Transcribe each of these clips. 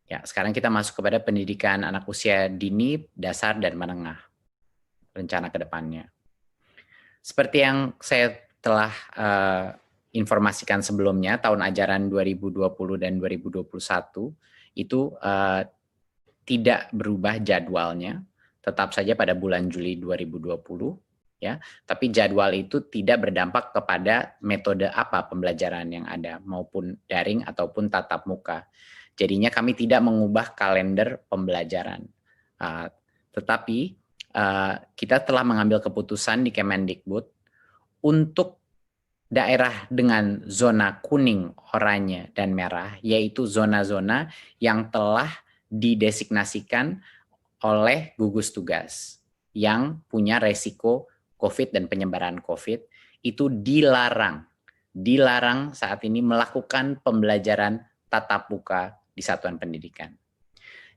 Ya, sekarang kita masuk kepada pendidikan anak usia dini, dasar, dan menengah. Rencana ke depannya. Seperti yang saya telah informasikan sebelumnya, tahun ajaran 2020 dan 2021 itu tidak berubah jadwalnya, tetap saja pada bulan Juli 2020, ya. Tapi jadwal itu tidak berdampak kepada metode apa pembelajaran yang ada, maupun daring ataupun tatap muka. Jadinya kami tidak mengubah kalender pembelajaran. Tetapi kita telah mengambil keputusan di Kemendikbud untuk daerah dengan zona kuning, oranye, dan merah, yaitu zona-zona yang telah didesignasikan oleh gugus tugas yang punya resiko COVID dan penyebaran COVID, itu dilarang saat ini melakukan pembelajaran tatap muka di satuan pendidikan.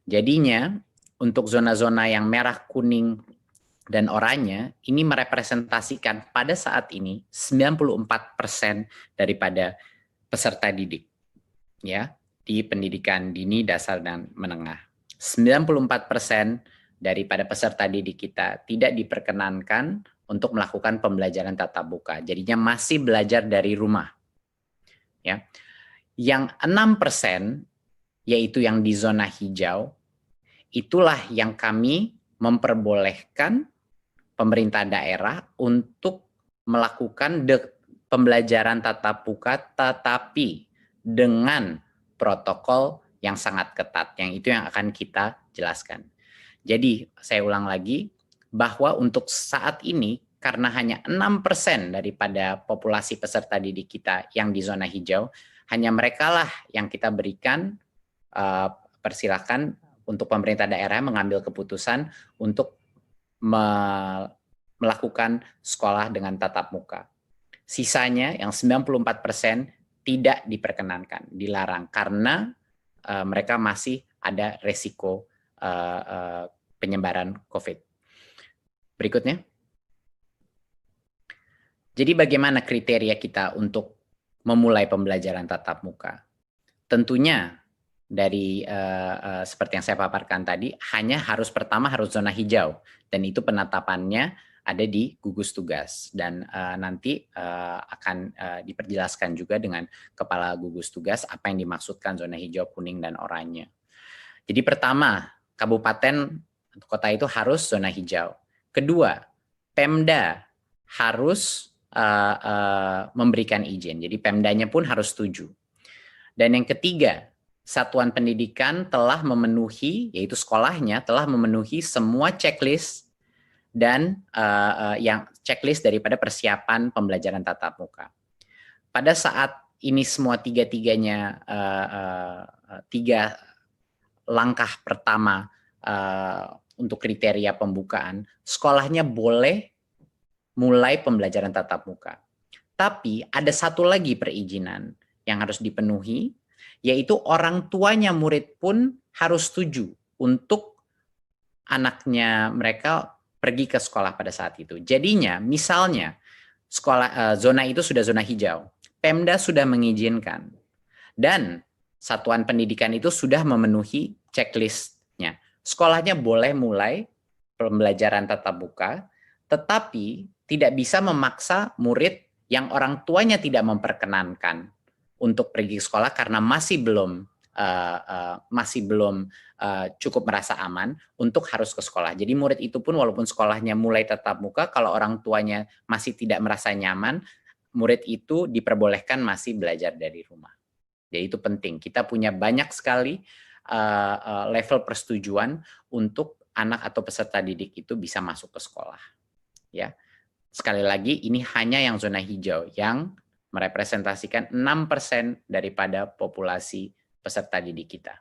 Jadinya untuk zona-zona yang merah, kuning, dan oranye ini merepresentasikan pada saat ini 94% daripada peserta didik, ya, di pendidikan dini, dasar, dan menengah. 94% daripada peserta didik kita tidak diperkenankan untuk melakukan pembelajaran tatap muka. Jadinya masih belajar dari rumah. Ya. Yang 6% yaitu yang di zona hijau, itulah yang kami memperbolehkan pemerintah daerah untuk melakukan pembelajaran tatap muka, tetapi dengan protokol yang sangat ketat, yang itu yang akan kita jelaskan. Jadi saya ulang lagi, bahwa untuk saat ini, karena hanya 6% daripada populasi peserta didik kita yang di zona hijau, hanya mereka lah yang kita berikan persilakan untuk pemerintah daerah mengambil keputusan untuk melakukan sekolah dengan tatap muka. Sisanya yang 94% tidak diperkenankan, dilarang karena mereka masih ada resiko penyebaran COVID. Berikutnya. Jadi bagaimana kriteria kita untuk memulai pembelajaran tatap muka? Tentunya dari seperti yang saya paparkan tadi, hanya pertama harus zona hijau, dan itu penetapannya ada di gugus tugas, dan nanti akan diperjelaskan juga dengan kepala gugus tugas apa yang dimaksudkan zona hijau, kuning, dan oranye. Jadi pertama, kabupaten kota itu harus zona hijau. Kedua, Pemda harus memberikan izin, jadi Pemdanya pun harus setuju. Dan yang ketiga, satuan pendidikan telah memenuhi, yaitu sekolahnya telah memenuhi semua checklist dan yang checklist daripada persiapan pembelajaran tatap muka. Pada saat ini semua tiga langkah pertama untuk kriteria pembukaan, sekolahnya boleh mulai pembelajaran tatap muka. Tapi ada satu lagi perizinan yang harus dipenuhi, yaitu orang tuanya murid pun harus setuju untuk anaknya mereka pergi ke sekolah pada saat itu. Jadinya misalnya zona itu sudah zona hijau, Pemda sudah mengizinkan, dan satuan pendidikan itu sudah memenuhi checklistnya. Sekolahnya boleh mulai pembelajaran tatap muka, tetapi tidak bisa memaksa murid yang orang tuanya tidak memperkenankan untuk pergi ke sekolah karena masih belum cukup merasa aman untuk harus ke sekolah. Jadi murid itu pun walaupun sekolahnya mulai tatap muka, kalau orang tuanya masih tidak merasa nyaman, murid itu diperbolehkan masih belajar dari rumah. Jadi itu penting. Kita punya banyak sekali level persetujuan untuk anak atau peserta didik itu bisa masuk ke sekolah. Ya, sekali lagi ini hanya yang zona hijau yang merepresentasikan 6% daripada populasi peserta didik kita.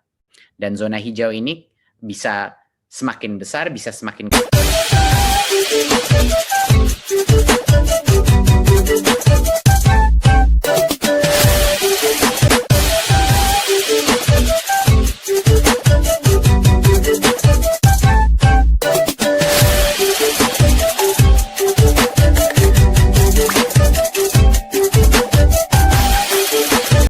Dan zona hijau ini bisa semakin besar, bisa semakin kecil.